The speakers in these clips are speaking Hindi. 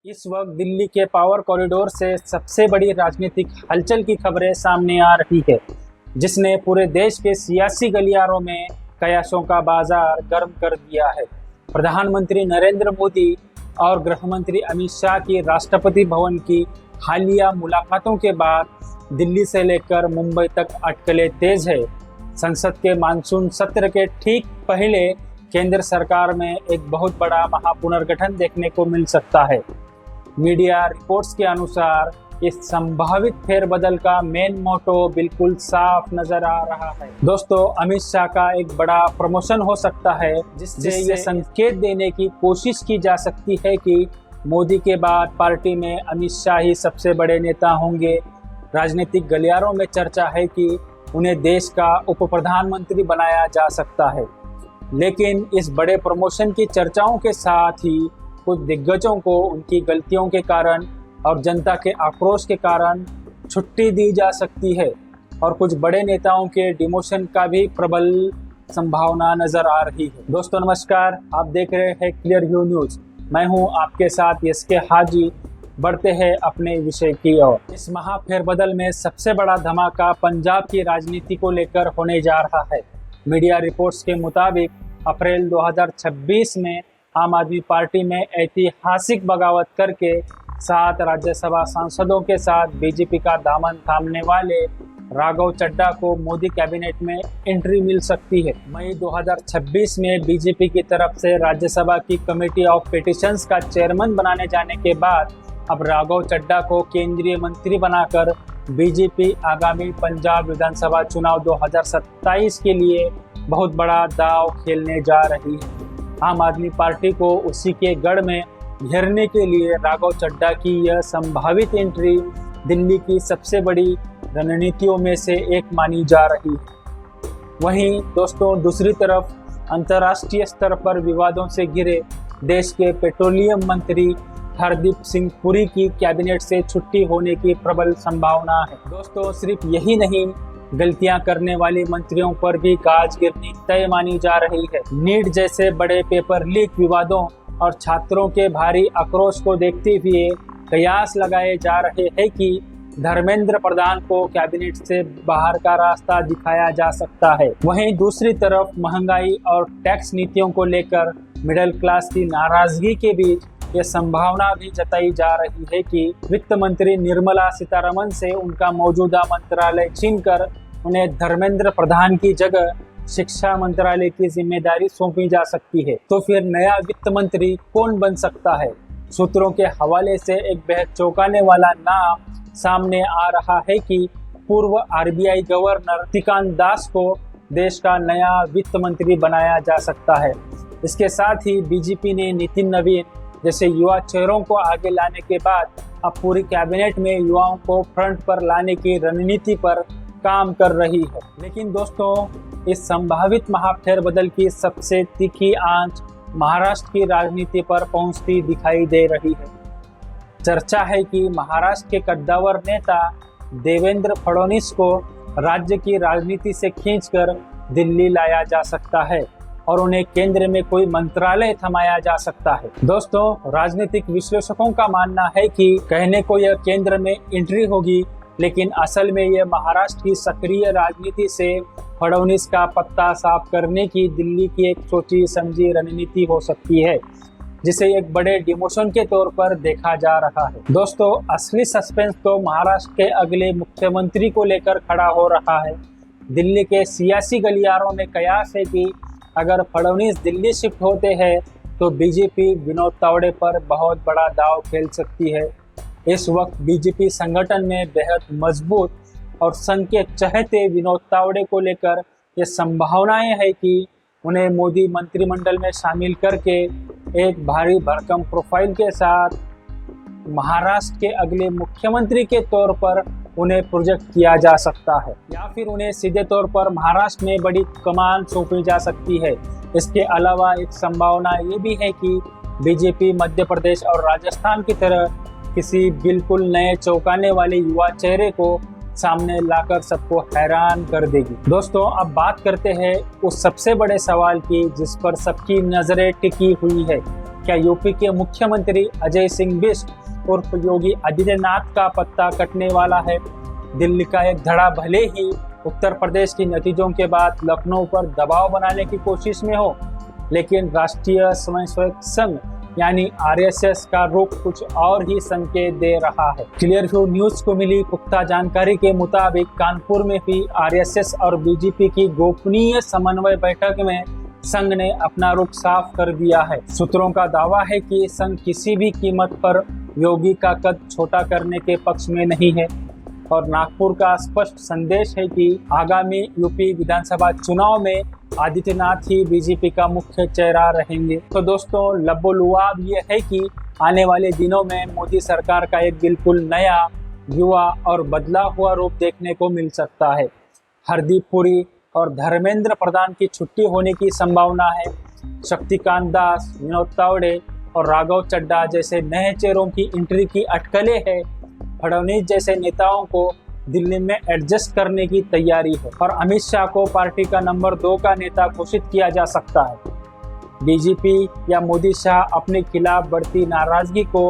इस वक्त दिल्ली के पावर कॉरिडोर से सबसे बड़ी राजनीतिक हलचल की खबरें सामने आ रही है, जिसने पूरे देश के सियासी गलियारों में कयासों का बाजार गर्म कर दिया है। प्रधानमंत्री नरेंद्र मोदी और गृह मंत्री अमित शाह की राष्ट्रपति भवन की हालिया मुलाकातों के बाद दिल्ली से लेकर मुंबई तक अटकलें तेज है। संसद के मानसून सत्र के ठीक पहले केंद्र सरकार में एक बहुत बड़ा महापुनर्गठन देखने को मिल सकता है। मीडिया रिपोर्ट्स के अनुसार इस संभावित फेरबदल का मेन मोटो बिल्कुल साफ नजर आ रहा है। दोस्तों, अमित शाह का एक बड़ा प्रमोशन हो सकता है, जिससे ये संकेत देने की कोशिश की जा सकती है कि मोदी के बाद पार्टी में अमित शाह ही सबसे बड़े नेता होंगे। राजनीतिक गलियारों में चर्चा है कि उन्हें देश का उप प्रधानमंत्री बनाया जा सकता है, लेकिन इस बड़े प्रमोशन की चर्चाओं के साथ ही कुछ दिग्गजों को उनकी गलतियों के कारण और जनता के आक्रोश के कारण छुट्टी दी जा सकती है और कुछ बड़े नेताओं के डिमोशन का भी प्रबल संभावना नजर आ रही है। दोस्तों नमस्कार, आप देख रहे हैं क्लियर व्यू न्यूज। मैं हूं आपके साथ एसके हाजी। बढ़ते हैं अपने विषय की ओर। इस महा फेरबदल में सबसे बड़ा धमाका पंजाब की राजनीति को लेकर होने जा रहा है। मीडिया रिपोर्ट्स के मुताबिक अप्रैल 2026 में आम आदमी पार्टी में ऐतिहासिक बगावत करके 7 राज्यसभा सांसदों के साथ बीजेपी का दामन थामने वाले राघव चड्ढा को मोदी कैबिनेट में एंट्री मिल सकती है। मई 2026 में बीजेपी की तरफ से राज्यसभा की कमेटी ऑफ पिटिशंस का चेयरमैन बनाने जाने के बाद अब राघव चड्ढा को केंद्रीय मंत्री बनाकर बीजेपी आगामी पंजाब विधानसभा चुनाव 2027 के लिए बहुत बड़ा दांव खेलने जा रही है। आम आदमी पार्टी को उसी के गढ़ में घेरने के लिए राघव चड्ढा की यह संभावित एंट्री दिल्ली की सबसे बड़ी रणनीतियों में से एक मानी जा रही है। वहीं दोस्तों, दूसरी तरफ अंतर्राष्ट्रीय स्तर पर विवादों से घिरे देश के पेट्रोलियम मंत्री हरदीप सिंह पुरी की कैबिनेट से छुट्टी होने की प्रबल संभावना है। दोस्तों, सिर्फ यही नहीं, गलतियां करने वाले मंत्रियों पर भी गाज गिरनी तय मानी जा रही है। नीट जैसे बड़े पेपर लीक विवादों और छात्रों के भारी आक्रोश को देखते हुए कयास लगाए जा रहे हैं कि धर्मेंद्र प्रधान को कैबिनेट से बाहर का रास्ता दिखाया जा सकता है। वहीं दूसरी तरफ महंगाई और टैक्स नीतियों को लेकर मिडिल क्लास की नाराजगी के बीच यह संभावना भी जताई जा रही है कि वित्त मंत्री निर्मला सीतारमण से उनका मौजूदा मंत्रालय छीनकर उन्हें धर्मेंद्र प्रधान की जगह शिक्षा मंत्रालय की जिम्मेदारी सौंपी जा सकती है। तो फिर नया वित्त मंत्री कौन बन सकता है? सूत्रों के हवाले से एक बेहद चौंकाने वाला नाम सामने आ रहा है कि पूर्व आरबीआई गवर्नर शक्तिकांत दास को देश का नया वित्त मंत्री बनाया जा सकता है। इसके साथ ही बीजेपी ने नितिन नवीन जैसे युवा चेहरों को आगे लाने के बाद अब पूरी कैबिनेट में युवाओं को फ्रंट पर लाने की रणनीति पर काम कर रही है। लेकिन दोस्तों, इस संभावित महाफेरबदल की सबसे तीखी आंच महाराष्ट्र की राजनीति पर पहुंचती दिखाई दे रही है। चर्चा है कि महाराष्ट्र के कद्दावर नेता देवेंद्र फडणवीस को राज्य की राजनीति से खींचकर दिल्ली लाया जा सकता है और उन्हें केंद्र में कोई मंत्रालय थमाया जा सकता है। दोस्तों, राजनीतिक विश्लेषकों का मानना है कि कहने को यह केंद्र में एंट्री होगी, लेकिन असल में यह महाराष्ट्र की सक्रिय राजनीति से फडणवीस का पत्ता साफ करने की दिल्ली की एक सोची समझी रणनीति हो सकती है, जिसे एक बड़े डिमोशन के तौर पर देखा जा रहा है। दोस्तों, असली सस्पेंस तो महाराष्ट्र के अगले मुख्यमंत्री को लेकर खड़ा हो रहा है। दिल्ली के सियासी गलियारों में कयास है कि अगर फडणवीस दिल्ली शिफ्ट होते हैं तो बीजेपी विनोद तावड़े पर बहुत बड़ा दांव खेल सकती है। इस वक्त बीजेपी संगठन में बेहद मजबूत और संघ के चहेते विनोद तावड़े को लेकर ये संभावनाएं है कि उन्हें मोदी मंत्रिमंडल में शामिल करके एक भारी भरकम प्रोफाइल के साथ महाराष्ट्र के अगले मुख्यमंत्री के तौर पर उन्हें प्रोजेक्ट किया जा सकता है, या फिर उन्हें सीधे तौर पर महाराष्ट्र में बड़ी कमान सौंपी जा सकती है। इसके अलावा एक संभावना ये भी है कि बीजेपी मध्य प्रदेश और राजस्थान की तरह किसी बिल्कुल नए चौंकाने वाले युवा चेहरे को सामने लाकर सबको हैरान कर देगी। दोस्तों, अब बात करते हैं उस सबसे बड़े सवाल की जिस पर सबकी नजरें टिकी हुई है। क्या यूपी के मुख्यमंत्री अजय सिंह बिष्ट उर्फ योगी आदित्यनाथ का पत्ता कटने वाला है? दिल्ली का एक धड़ा भले ही उत्तर प्रदेश के नतीजों के बाद लखनऊ पर दबाव बनाने की कोशिश में हो, लेकिन राष्ट्रीय स्वयंसेवक संघ यानी आरएसएस का रुख कुछ और ही संकेत दे रहा है। क्लियर व्यू न्यूज को मिली पुख्ता जानकारी के मुताबिक कानपुर में भी आरएसएस और बीजेपी की गोपनीय समन्वय बैठक में संघ ने अपना रुख साफ कर दिया है। सूत्रों का दावा है कि संघ किसी भी कीमत पर योगी का कद छोटा करने के पक्ष में नहीं है और नागपुर का स्पष्ट संदेश है कि आगामी यूपी विधानसभा चुनाव में आदित्यनाथ ही बीजेपी का मुख्य चेहरा रहेंगे। तो दोस्तों, लबोलुआब ये है कि आने वाले दिनों में मोदी सरकार का एक बिल्कुल नया, युवा और बदला हुआ रूप देखने को मिल सकता है। हरदीप पुरी और धर्मेंद्र प्रधान की छुट्टी होने की संभावना है। शक्तिकांत दास, विनोद तावड़े और राघव चड्ढा जैसे नए चेहरों की एंट्री की अटकलें है। फडणवीस जैसे नेताओं को दिल्ली में एडजस्ट करने की तैयारी है और अमित शाह को पार्टी का नंबर 2 का नेता घोषित किया जा सकता है। बीजेपी या मोदी शाह अपने खिलाफ बढ़ती नाराजगी को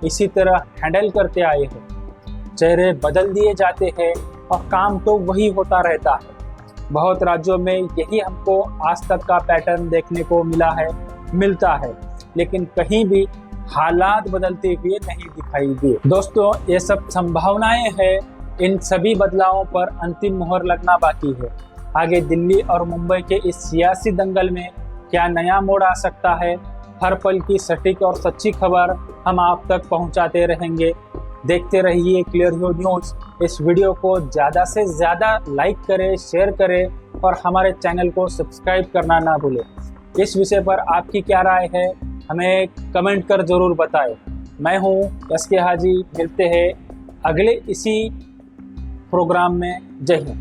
इसी तरह हैंडल करते आए हैं। चेहरे बदल दिए जाते हैं और काम तो वही होता रहता है। बहुत राज्यों में यही हमको आज तक का पैटर्न देखने को मिलता है, लेकिन कहीं भी हालात बदलते हुए नहीं दिखाई दिए। दोस्तों, ये सब संभावनाएं हैं। इन सभी बदलावों पर अंतिम मुहर लगना बाकी है। आगे दिल्ली और मुंबई के इस सियासी दंगल में क्या नया मोड़ आ सकता है? हर पल की सटीक और सच्ची खबर हम आप तक पहुंचाते रहेंगे। देखते रहिए क्लियर व्यू न्यूज़। इस वीडियो को ज़्यादा से ज़्यादा लाइक करें, शेयर करें और हमारे चैनल को सब्सक्राइब करना ना भूलें। इस विषय पर आपकी क्या राय है, हमें कमेंट कर ज़रूर बताएं। मैं हूं एसके हाजी, मिलते हैं अगले इसी प्रोग्राम में। जय हिंद।